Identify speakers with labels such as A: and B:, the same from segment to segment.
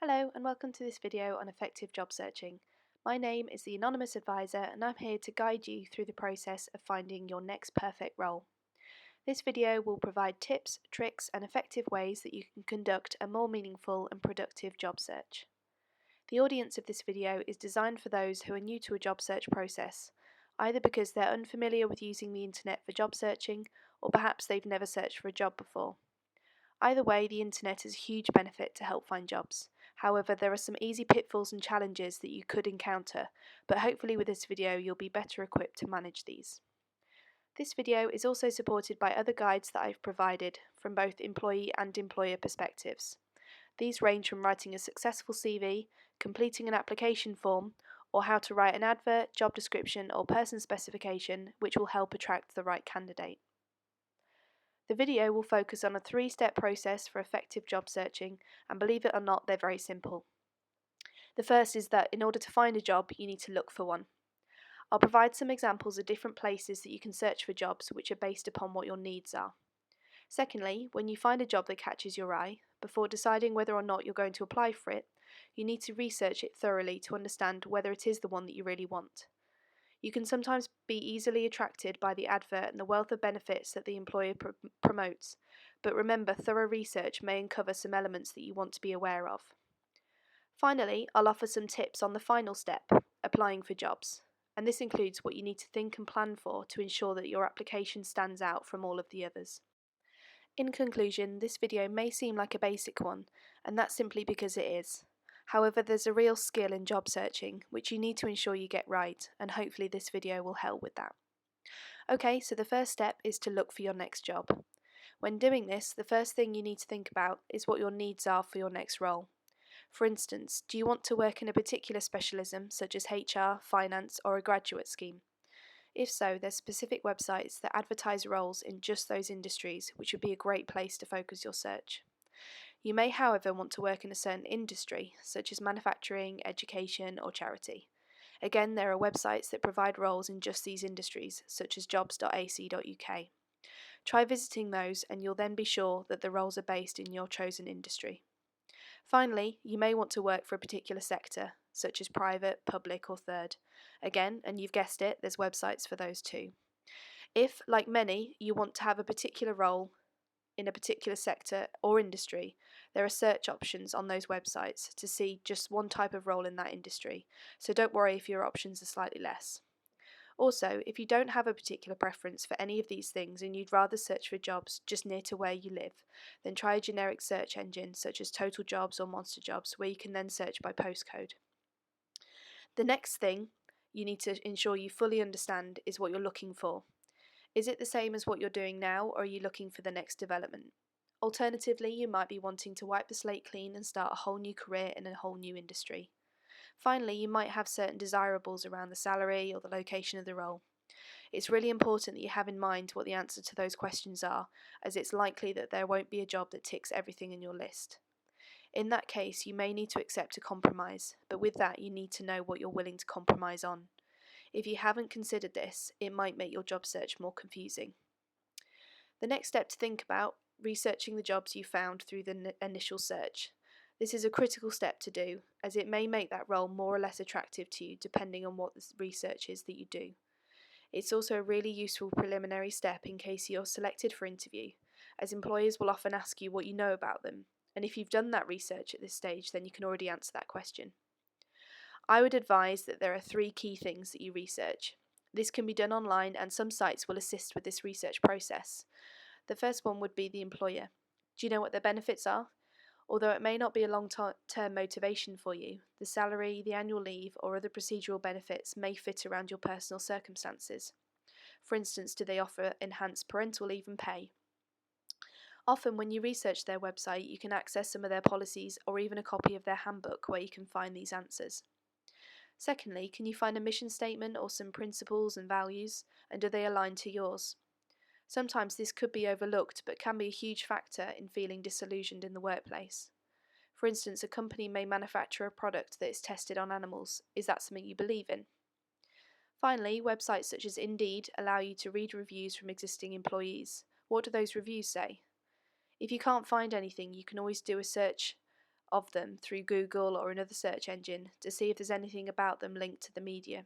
A: Hello and welcome to this video on effective job searching. My name is the Anonymous Advisor and I'm here to guide you through the process of finding your next perfect role. This video will provide tips, tricks and effective ways that you can conduct a more meaningful and productive job search. The audience of this video is designed for those who are new to a job search process, either because they're unfamiliar with using the internet for job searching or perhaps they've never searched for a job before. Either way, the internet is a huge benefit to help find jobs. However, there are some easy pitfalls and challenges that you could encounter, but hopefully with this video you'll be better equipped to manage these. This video is also supported by other guides that I've provided from both employee and employer perspectives. These range from writing a successful CV, completing an application form, or how to write an advert, job description, or person specification which will help attract the right candidate. The video will focus on a 3-step process for effective job searching, and believe it or not, they're very simple. The first is that in order to find a job, you need to look for one. I'll provide some examples of different places that you can search for jobs which are based upon what your needs are. Secondly, when you find a job that catches your eye, before deciding whether or not you're going to apply for it, you need to research it thoroughly to understand whether it is the one that you really want. You can sometimes be easily attracted by the advert and the wealth of benefits that the employer promotes, but remember, thorough research may uncover some elements that you want to be aware of. Finally, I'll offer some tips on the final step, applying for jobs, and this includes what you need to think and plan for to ensure that your application stands out from all of the others. In conclusion, this video may seem like a basic one, and that's simply because it is. However, there's a real skill in job searching, which you need to ensure you get right, and hopefully this video will help with that. Okay, so the first step is to look for your next job. When doing this, the first thing you need to think about is what your needs are for your next role. For instance, do you want to work in a particular specialism, such as HR, finance, or a graduate scheme? If so, there's specific websites that advertise roles in just those industries, which would be a great place to focus your search. You may, however, want to work in a certain industry, such as manufacturing, education, or charity. Again, there are websites that provide roles in just these industries, such as jobs.ac.uk. Try visiting those, and you'll then be sure that the roles are based in your chosen industry. Finally, you may want to work for a particular sector, such as private, public, or third. Again, and you've guessed it, there's websites for those too. If, like many, you want to have a particular role in a particular sector or industry, there are search options on those websites to see just one type of role in that industry, so don't worry if your options are slightly less. Also, if you don't have a particular preference for any of these things and you'd rather search for jobs just near to where you live, then try a generic search engine such as Total Jobs or Monster Jobs, where you can then search by postcode. The next thing you need to ensure you fully understand is what you're looking for. Is it the same as what you're doing now, or are you looking for the next development? Alternatively, you might be wanting to wipe the slate clean and start a whole new career in a whole new industry. Finally, you might have certain desirables around the salary or the location of the role. It's really important that you have in mind what the answer to those questions are, as it's likely that there won't be a job that ticks everything in your list. In that case, you may need to accept a compromise, but with that, you need to know what you're willing to compromise on. If you haven't considered this, it might make your job search more confusing. The next step to think about, researching the jobs you found through the initial search. This is a critical step to do, as it may make that role more or less attractive to you depending on what the research is that you do. It's also a really useful preliminary step in case you're selected for interview, as employers will often ask you what you know about them, and if you've done that research at this stage, then you can already answer that question. I would advise that there are 3 key things that you research. This can be done online, and some sites will assist with this research process. The first one would be the employer. Do you know what their benefits are? Although it may not be a long-term motivation for you, the salary, the annual leave, or other procedural benefits may fit around your personal circumstances. For instance, do they offer enhanced parental leave and pay? Often when you research their website, you can access some of their policies or even a copy of their handbook where you can find these answers. Secondly, can you find a mission statement or some principles and values, and do they align to yours? Sometimes this could be overlooked, but can be a huge factor in feeling disillusioned in the workplace. For instance, a company may manufacture a product that is tested on animals. Is that something you believe in? Finally, websites such as Indeed allow you to read reviews from existing employees. What do those reviews say? If you can't find anything, you can always do a search of them through Google or another search engine to see if there's anything about them linked to the media.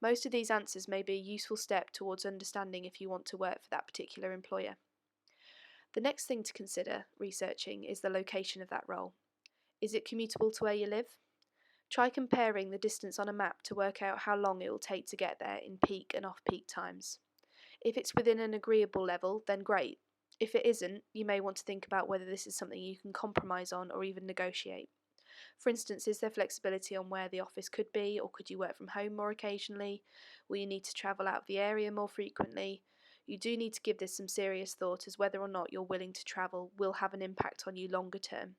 A: Most of these answers may be a useful step towards understanding if you want to work for that particular employer. The next thing to consider researching is the location of that role. Is it commutable to where you live? Try comparing the distance on a map to work out how long it will take to get there in peak and off-peak times. If it's within an agreeable level, then great. If it isn't, you may want to think about whether this is something you can compromise on or even negotiate. For instance, is there flexibility on where the office could be, or could you work from home more occasionally? Will you need to travel out of the area more frequently? You do need to give this some serious thought, as whether or not you're willing to travel will have an impact on you longer term.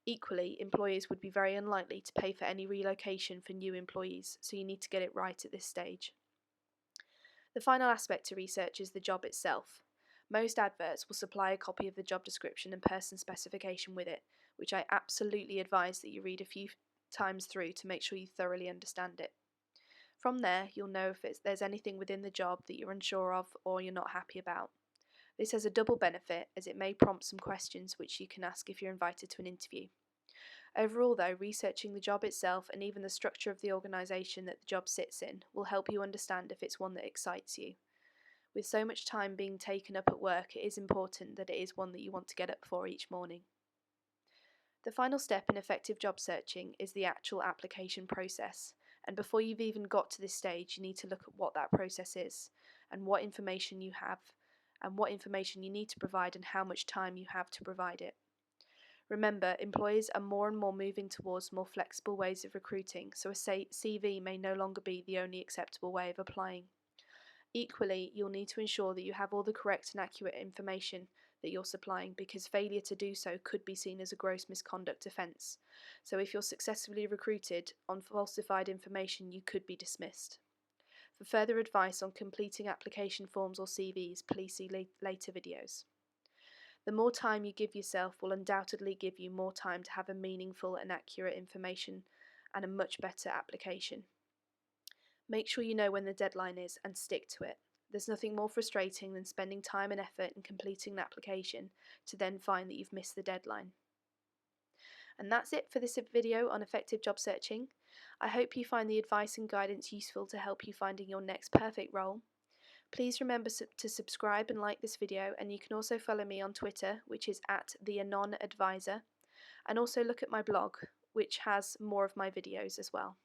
A: Equally, employers would be very unlikely to pay for any relocation for new employees, so you need to get it right at this stage. The final aspect to research is the job itself. Most adverts will supply a copy of the job description and person specification with it, which I absolutely advise that you read a few times through to make sure you thoroughly understand it. From there, you'll know if there's anything within the job that you're unsure of or you're not happy about. This has a double benefit, as it may prompt some questions which you can ask if you're invited to an interview. Overall though, researching the job itself and even the structure of the organisation that the job sits in will help you understand if it's one that excites you. With so much time being taken up at work, it is important that it is one that you want to get up for each morning. The final step in effective job searching is the actual application process, and before you've even got to this stage, you need to look at what that process is, and what information you have, and what information you need to provide and how much time you have to provide it. Remember, employers are more and more moving towards more flexible ways of recruiting, so a CV may no longer be the only acceptable way of applying. Equally, you'll need to ensure that you have all the correct and accurate information that you're supplying, because failure to do so could be seen as a gross misconduct offence. So if you're successfully recruited on falsified information, you could be dismissed. For further advice on completing application forms or CVs, please see later videos. The more time you give yourself will undoubtedly give you more time to have a meaningful and accurate information and a much better application. Make sure you know when the deadline is and stick to it. There's nothing more frustrating than spending time and effort in completing an application to then find that you've missed the deadline. And that's it for this video on effective job searching. I hope you find the advice and guidance useful to help you finding your next perfect role. Please remember to subscribe and like this video, and you can also follow me on Twitter, which is @theanonadvisor, and also look at my blog, which has more of my videos as well.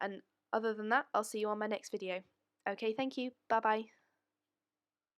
A: And other than that, I'll see you on my next video. Okay, thank you. Bye bye.